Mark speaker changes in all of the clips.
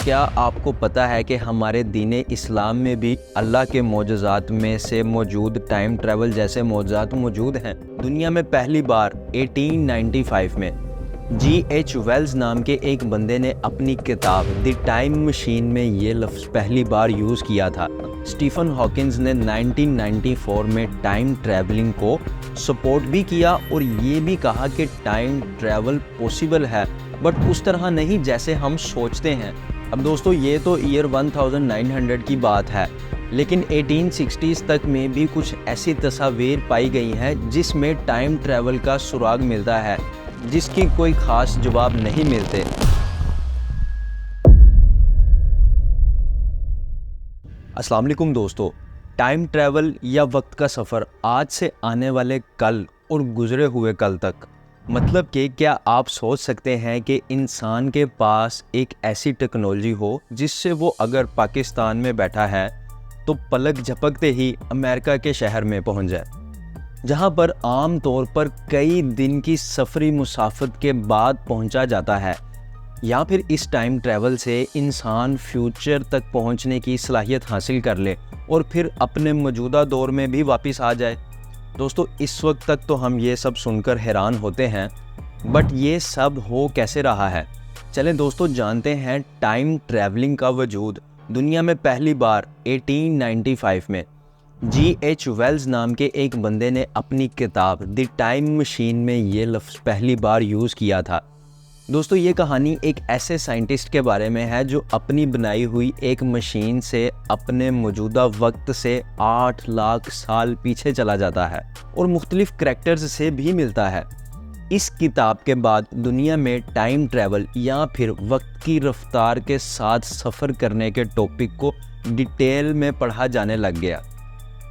Speaker 1: क्या आपको पता है कि हमारे दीन इस्लाम में भी अल्लाह के मोजज़ात में से मौजूद टाइम ट्रैवल जैसे मोजज़ात मौजूद हैं। दुनिया में पहली बार 1895 में G.H. वेल्स नाम के एक बंदे ने अपनी किताब द टाइम मशीन में ये लफ्ज़ पहली बार यूज़ किया था। स्टीफन हॉकिंस ने 1994 में टाइम ट्रैवलिंग को सपोर्ट भी किया और ये भी कहा कि टाइम ट्रैवल पॉसिबल है, बट उस तरह नहीं जैसे हम सोचते हैं। अब दोस्तों ये तो ईयर 1900 की बात है, लेकिन 1860s तक में भी कुछ ऐसी तस्वीर पाई गई हैं जिसमें टाइम ट्रैवल का सुराग मिलता है, जिसकी कोई ख़ास जवाब नहीं मिलते। अस्सलाम वालेकुम दोस्तों, टाइम ट्रैवल या वक्त का सफ़र आज से आने वाले कल और गुजरे हुए कल तक, मतलब कि क्या आप सोच सकते हैं कि इंसान के पास एक ऐसी टेक्नोलॉजी हो जिससे वो अगर पाकिस्तान में बैठा है तो पलक झपकते ही अमेरिका के शहर में पहुंच जाए, जहां पर आम तौर पर कई दिन की सफरी मुसाफत के बाद पहुंचा जाता है। या फिर इस टाइम ट्रैवल से इंसान फ्यूचर तक पहुंचने की सलाहियत हासिल कर ले और फिर अपने मौजूदा दौर में भी वापस आ जाए। दोस्तों इस वक्त तक तो हम ये सब सुनकर हैरान होते हैं, बट ये सब हो कैसे रहा है? चलें दोस्तों जानते हैं टाइम ट्रैवलिंग का वजूद दुनिया में पहली बार 1895 में G.H. वेल्स नाम के एक बंदे ने अपनी किताब द टाइम मशीन में ये लफ्ज़ पहली बार यूज़ किया था। दोस्तों ये कहानी एक ऐसे साइंटिस्ट के बारे में है जो अपनी बनाई हुई एक मशीन से अपने मौजूदा वक्त से 8 लाख साल पीछे चला जाता है और मुख्तलिफ करैक्टर्स से भी मिलता है। इस किताब के बाद दुनिया में टाइम ट्रैवल या फिर वक्त की रफ्तार के साथ सफ़र करने के टॉपिक को डिटेल में पढ़ा जाने लग गया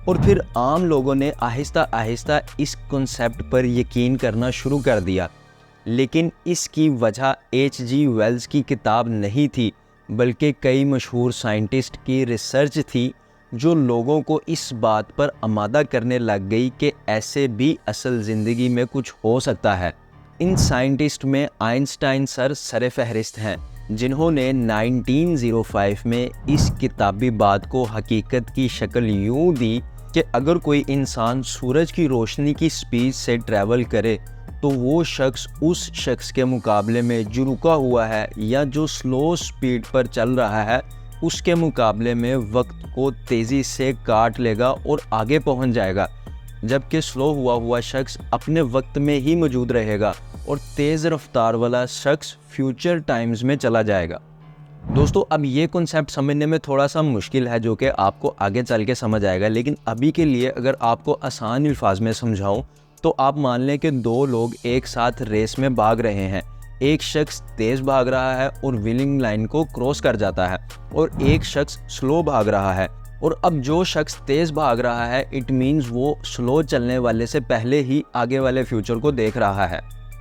Speaker 1: और फिर आम लोगों ने आहिस्ता आहिस्ता इस कॉन्सेप्ट पर यकीन करना शुरू कर दिया। लेकिन इसकी वजह H.G. वेल्स की किताब नहीं थी, बल्कि कई मशहूर साइंटिस्ट की रिसर्च थी जो लोगों को इस बात पर आमादा करने लग गई कि ऐसे भी असल ज़िंदगी में कुछ हो सकता है। इन साइंटिस्ट में आइंस्टाइन सर सरफ़हरिस्त हैं, जिन्होंने 1905 में इस किताबी बात को हकीकत की शक्ल यूँ दी कि अगर कोई इंसान सूरज की रोशनी की स्पीड से ट्रैवल करे तो वो शख्स उस शख्स के मुकाबले में जो रुका हुआ है या जो स्लो स्पीड पर चल रहा है उसके मुकाबले में वक्त को तेज़ी से काट लेगा और आगे पहुंच जाएगा, जबकि स्लो हुआ शख्स अपने वक्त में ही मौजूद रहेगा और तेज़ रफ्तार वाला शख्स फ्यूचर टाइम्स में चला जाएगा। दोस्तों अब ये कॉन्सेप्ट समझने में थोड़ा सा मुश्किल है, जो कि आपको आगे चल के समझ आएगा, लेकिन अभी के लिए अगर आपको आसान अल्फाज में समझाऊं तो आप मान लें कि दो लोग एक साथ रेस में भाग रहे हैं। एक शख्स तेज़ भाग रहा है और विनिंग लाइन को क्रॉस कर जाता है और एक शख्स स्लो भाग रहा है, और अब जो शख्स तेज़ भाग रहा है इट मीन्स वो स्लो चलने वाले से पहले ही आगे वाले फ्यूचर को देख रहा है।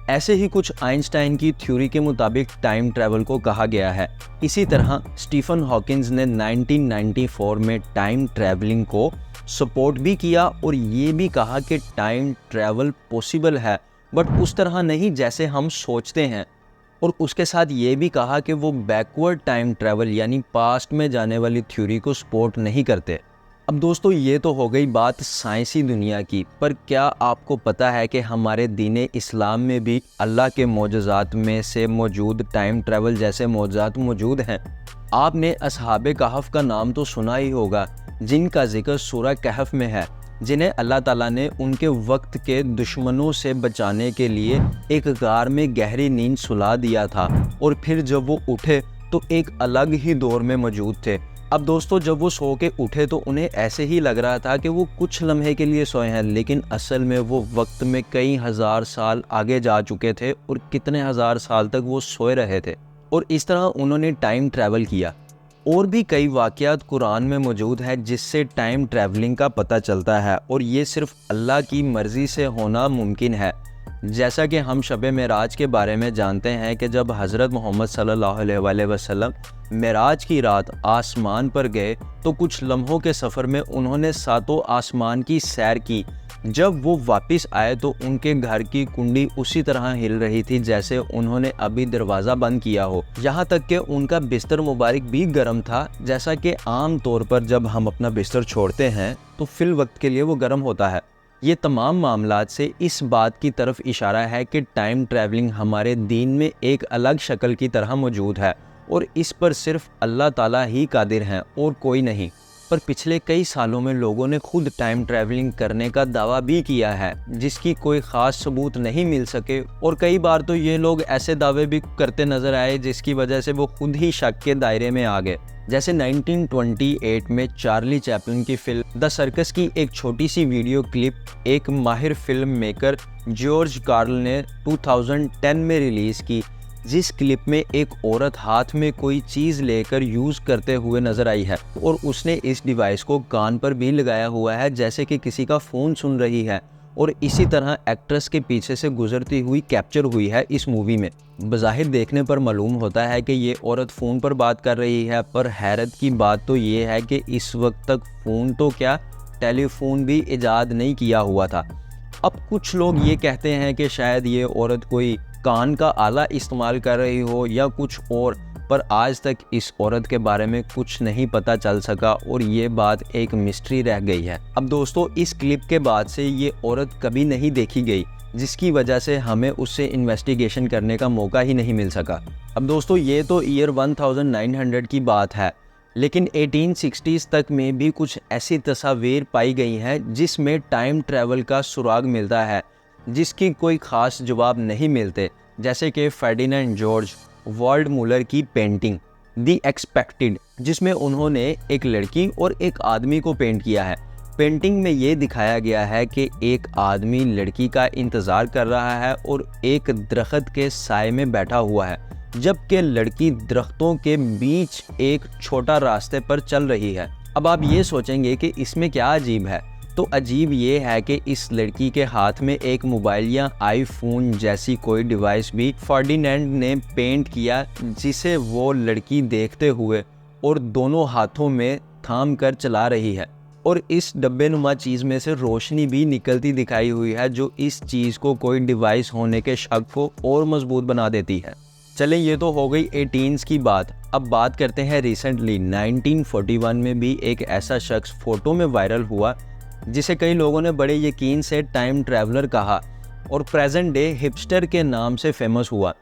Speaker 1: ऐसे ही कुछ आइंस्टाइन की थ्योरी के मुताबिक टाइम ट्रैवल को कहा गया है। इसी तरह स्टीफन हॉकिंस ने 1994 में टाइम ट्रैवलिंग को सपोर्ट भी किया और ये भी कहा कि टाइम ट्रैवल पॉसिबल है, बट उस तरह नहीं जैसे हम सोचते हैं, और उसके साथ ये भी कहा कि वो बैकवर्ड टाइम ट्रैवल यानी पास्ट में जाने वाली थ्योरी को सपोर्ट नहीं करते। अब दोस्तों ये तो हो गई बात साइंसी दुनिया की, पर क्या आपको पता है कि हमारे दीन इस्लाम में भी अल्लाह के मोजज़ात में से मौजूद टाइम ट्रैवल जैसे मोजज़ात मौजूद हैं? आपने असहाबे कहफ का नाम तो सुना ही होगा, जिनका जिक्र सूरह कहफ में है, जिन्हें अल्लाह ताला ने उनके वक्त के दुश्मनों से बचाने के लिए एक गार में गहरी नींद सुला दिया था और फिर जब वो उठे तो एक अलग ही दौर में मौजूद थे। अब दोस्तों जब वो सो के उठे तो उन्हें ऐसे ही लग रहा था कि वो कुछ लम्हे के लिए सोए हैं, लेकिन असल में वो वक्त में कई हज़ार साल आगे जा चुके थे और कितने हज़ार साल तक वो सोए रहे थे, और इस तरह उन्होंने टाइम ट्रैवल किया। और भी कई वाक़यात कुरान में मौजूद है जिससे टाइम ट्रैवलिंग का पता चलता है, और ये सिर्फ अल्लाह की मर्ज़ी से होना मुमकिन है। जैसा कि हम शब मेराज के बारे में जानते हैं कि जब हज़रत मोहम्मद सल्लल्लाहु अलैहि वसल्लम मेराज की रात आसमान पर गए तो कुछ लम्हों के सफ़र में उन्होंने सातों आसमान की सैर की, जब वो वापस आए तो उनके घर की कुंडी उसी तरह हिल रही थी जैसे उन्होंने अभी दरवाज़ा बंद किया हो। यहाँ तक कि उनका बिस्तर मुबारक भी गर्म था, जैसा कि आम तौर पर जब हम अपना बिस्तर छोड़ते हैं तो फिल वक्त के लिए वो गर्म होता है। ये तमाम मामलात से इस बात की तरफ इशारा है कि टाइम ट्रैवलिंग हमारे दीन में एक अलग शक्ल की तरह मौजूद है और इस पर सिर्फ अल्लाह ताला ही कादिर हैं और कोई नहीं। पर पिछले कई सालों में लोगों ने खुद टाइम ट्रैवलिंग करने का दावा भी किया है, जिसकी कोई ख़ास सबूत नहीं मिल सके, और कई बार तो ये लोग ऐसे दावे भी करते नज़र आए जिसकी वजह से वो खुद ही शक के दायरे में आ गए। जैसे 1928 में चार्ली चैपलिन की फिल्म द सर्कस की एक छोटी सी वीडियो क्लिप एक माहिर फिल्म मेकर जॉर्ज कार्ल ने 2010 में रिलीज़ की, जिस क्लिप में एक औरत हाथ में कोई चीज़ लेकर यूज़ करते हुए नज़र आई है और उसने इस डिवाइस को कान पर भी लगाया हुआ है जैसे कि किसी का फ़ोन सुन रही है, और इसी तरह एक्ट्रेस के पीछे से गुजरती हुई कैप्चर हुई है इस मूवी में। बज़ाहिर देखने पर मालूम होता है कि ये औरत फ़ोन पर बात कर रही है, पर हैरत की बात तो ये है कि इस वक्त तक फ़ोन तो क्या, टेलीफोन भी इजाद नहीं किया हुआ था। अब कुछ लोग ये कहते हैं कि शायद ये औरत कोई कान का आला इस्तेमाल कर रही हो या कुछ और, पर आज तक इस औरत के बारे में कुछ नहीं पता चल सका और ये बात एक मिस्ट्री रह गई है। अब दोस्तों, इस क्लिप के बाद से ये औरत कभी नहीं देखी गई, जिसकी वजह से हमें उससे इन्वेस्टिगेशन करने का मौका ही नहीं मिल सका। अब दोस्तों, ये तो ईयर 1900 की बात है, लेकिन 1860s तक में भी कुछ ऐसी तस्वीर पाई गई हैं जिसमें टाइम ट्रैवल का सुराग मिलता है, जिसकी कोई ख़ास जवाब नहीं मिलते, जैसे कि फर्डिनेंड जॉर्ज वर्ल्ड मुलर की पेंटिंग द एक्सपेक्टेड, जिसमें उन्होंने एक लड़की और एक आदमी को पेंट किया है। पेंटिंग में ये दिखाया गया है कि एक आदमी लड़की का इंतज़ार कर रहा है और एक दरख्त के साए में बैठा हुआ है, जबकि लड़की दरख्तों के बीच एक छोटा रास्ते पर चल रही है। अब आप ये सोचेंगे कि इसमें क्या अजीब है, तो अजीब ये है कि इस लड़की के हाथ में एक मोबाइल या आईफोन जैसी कोई डिवाइस भी फर्डिनेंड ने पेंट किया, जिसे वो लड़की देखते हुए और दोनों हाथों में थाम कर चला रही है, और इस डब्बे नुमा चीज़ में से रोशनी भी निकलती दिखाई हुई है, जो इस चीज़ को कोई डिवाइस होने के शक को और मजबूत बना देती है। चलें, ये तो हो गई 18s की बात। अब बात करते हैं रिसेंटली 1941 में भी एक ऐसा शख्स फ़ोटो में वायरल हुआ जिसे कई लोगों ने बड़े यकीन से टाइम ट्रैवलर कहा और प्रेजेंट डे हिपस्टर के नाम से फेमस हुआ।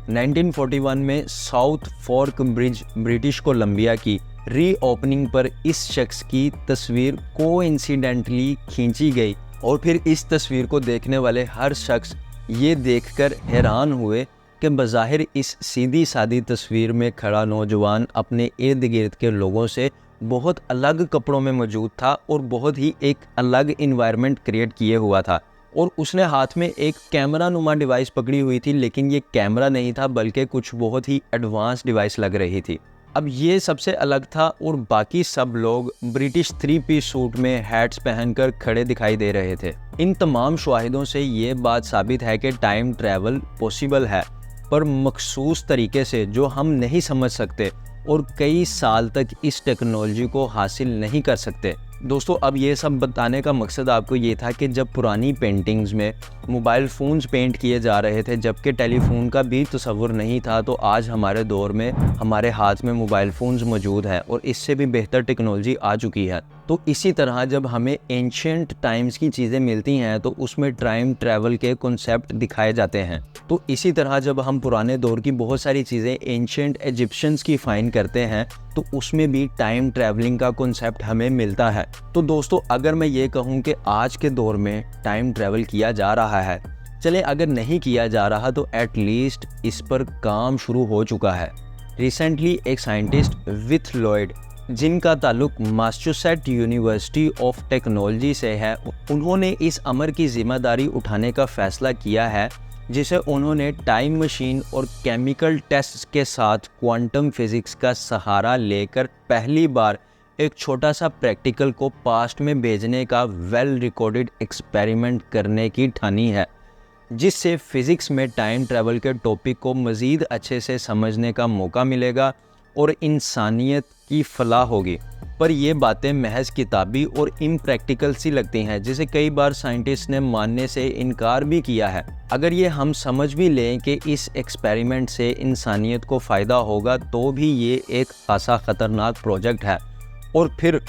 Speaker 1: 1941 में south fork bridge British Columbia की रीओपनिंग पर इस शख्स की तस्वीर कोइंसिडेंटली खींची गई, और फिर इस तस्वीर को देखने वाले हर शख्स ये देखकर हैरान हुए कि बज़ाहिर इस सीधी सादी तस्वीर में खड़ा नौजवान अपने इर्द गिर्द के लोगों से बहुत अलग कपड़ों में मौजूद था और बहुत ही एक अलग इन्वायरमेंट क्रिएट किए हुआ था, और उसने हाथ में एक कैमरा नुमा डिवाइस पकड़ी हुई थी, लेकिन ये कैमरा नहीं था बल्कि कुछ बहुत ही एडवांस डिवाइस लग रही थी। अब ये सबसे अलग था और बाकी सब लोग ब्रिटिश 3 पीस सूट में हैट्स पहनकर खड़े दिखाई दे रहे थे। इन तमाम शवाहिदों से ये बात साबित है कि टाइम ट्रैवल पॉसिबल है, पर मखसूस तरीके से जो हम नहीं समझ सकते और कई साल तक इस टेक्नोलॉजी को हासिल नहीं कर सकते। दोस्तों, अब ये सब बताने का मकसद आपको ये था कि जब पुरानी पेंटिंग्स में मोबाइल फ़ोन्स पेंट किए जा रहे थे, जबकि टेलीफोन का भी तस्वुर नहीं था, तो आज हमारे दौर में हमारे हाथ में मोबाइल फ़ोन्स मौजूद हैं और इससे भी बेहतर टेक्नोलॉजी आ चुकी है। तो इसी तरह जब हमें एंशिएंट टाइम्स की चीज़ें मिलती हैं तो उसमें टाइम ट्रैवल के कॉन्सेप्ट दिखाए जाते हैं। तो इसी तरह जब हम पुराने दौर की बहुत सारी चीज़ें एंशिएंट इजिप्शियंस की फाइंड करते हैं तो उसमें भी टाइम ट्रैवलिंग का कॉन्सेप्ट हमें मिलता है। तो दोस्तों, अगर मैं ये कहूँ कि आज के दौर में टाइम ट्रैवल किया जा रहा है, चलें अगर नहीं किया जा रहा तो एटलीस्ट इस पर काम शुरू हो चुका है। रिसेंटली एक साइंटिस्ट विथ लॉयड, जिनका ताल्लुक मैसाचुसेट्स यूनिवर्सिटी ऑफ टेक्नोलॉजी से है, उन्होंने इस अमर की जिम्मेदारी उठाने का फैसला किया है, जिसे उन्होंने टाइम मशीन और केमिकल टेस्ट के साथ क्वांटम फिजिक्स का सहारा लेकर पहली बार एक छोटा सा प्रैक्टिकल को पास्ट में भेजने का वेल रिकॉर्डेड एक्सपेरिमेंट करने की ठानी है, जिससे फिज़िक्स में टाइम ट्रैवल के टॉपिक को मज़ीद अच्छे से समझने का मौका मिलेगा और इंसानियत की फलाह होगी। पर ये बातें महज किताबी और इम्प्रैक्टिकल सी लगती हैं, जिसे कई बार साइंटिस्ट ने मानने से इनकार भी किया है। अगर ये हम समझ भी लें कि इस एक्सपेरिमेंट से इंसानियत को फ़ायदा होगा, तो भी ये एक खासा ख़तरनाक प्रोजेक्ट है और फिर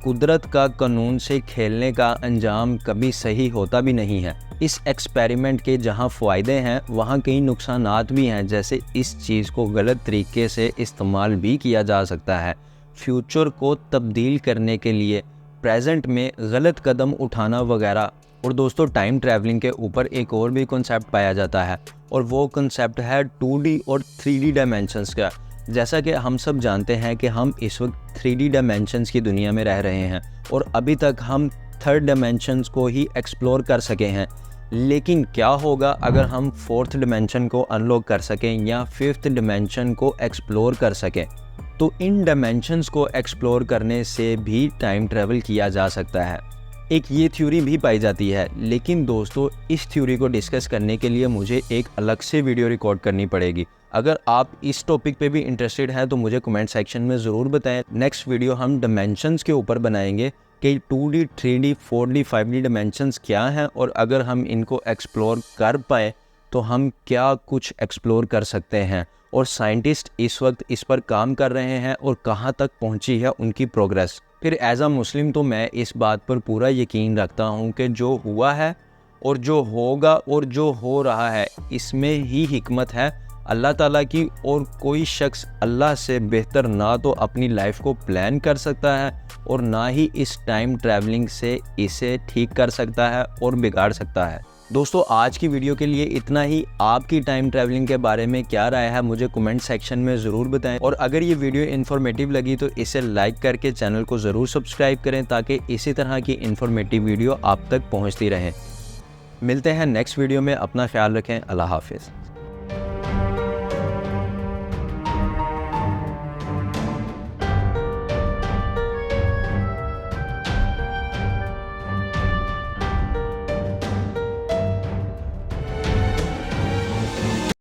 Speaker 1: कुदरत का कानून से खेलने का अंजाम कभी सही होता भी नहीं है। इस एक्सपेरिमेंट के जहां फ़ायदे हैं, वहां कई नुकसानात भी हैं, जैसे इस चीज़ को गलत तरीके से इस्तेमाल भी किया जा सकता है। फ्यूचर को तब्दील करने के लिए प्रेजेंट में गलत कदम उठाना वगैरह। और दोस्तों, टाइम ट्रैवलिंग के ऊपर एक और भी कॉन्सेप्ट पाया जाता है और वो कॉन्सेप्ट है 2D और 3D डायमेंशंस का। जैसा कि हम सब जानते हैं कि हम इस वक्त 3D डायमेंशंस की दुनिया में रह रहे हैं और अभी तक हम थर्ड डायमेंशंस को ही एक्सप्लोर कर सके हैं। लेकिन क्या होगा अगर हम फोर्थ डायमेंशन को अनलॉक कर सकें या फिफ्थ डायमेंशन को एक्सप्लोर कर सकें? तो इन डायमेंशंस को एक्सप्लोर करने से भी टाइम ट्रैवल किया जा सकता है। एक ये थ्योरी भी पाई जाती है, लेकिन दोस्तों इस थ्योरी को डिस्कस करने के लिए मुझे एक अलग से वीडियो रिकॉर्ड करनी पड़ेगी। अगर आप इस टॉपिक पे भी इंटरेस्टेड हैं तो मुझे कमेंट सेक्शन में ज़रूर बताएं। नेक्स्ट वीडियो हम डायमेंशंस के ऊपर बनाएंगे कि 2D, 3D, 4D, 5D dimensions क्या हैं और अगर हम इनको एक्सप्लोर कर पाए तो हम क्या कुछ एक्सप्लोर कर सकते हैं। और साइंटिस्ट इस वक्त इस पर काम कर रहे हैं और कहाँ तक पहुँची है उनकी प्रोग्रेस। फिर एज अ मुस्लिम तो मैं इस बात पर पूरा यकीन रखता हूँ कि जो हुआ है और जो होगा और जो हो रहा है, इसमें ही हिकमत है अल्लाह ताला की। और कोई शख्स अल्लाह से बेहतर ना तो अपनी लाइफ को प्लान कर सकता है और ना ही इस टाइम ट्रैवलिंग से इसे ठीक कर सकता है और बिगाड़ सकता है। दोस्तों, आज की वीडियो के लिए इतना ही। आपकी टाइम ट्रैवलिंग के बारे में क्या राय है मुझे कमेंट सेक्शन में ज़रूर बताएं। और अगर ये वीडियो इन्फॉर्मेटिव लगी तो इसे लाइक करके चैनल को ज़रूर सब्सक्राइब करें, ताकि इसी तरह की इन्फॉर्मेटिव वीडियो आप तक पहुंचती रहें। मिलते हैं नेक्स्ट वीडियो में। अपना ख्याल रखें। अल्लाह हाफिज़।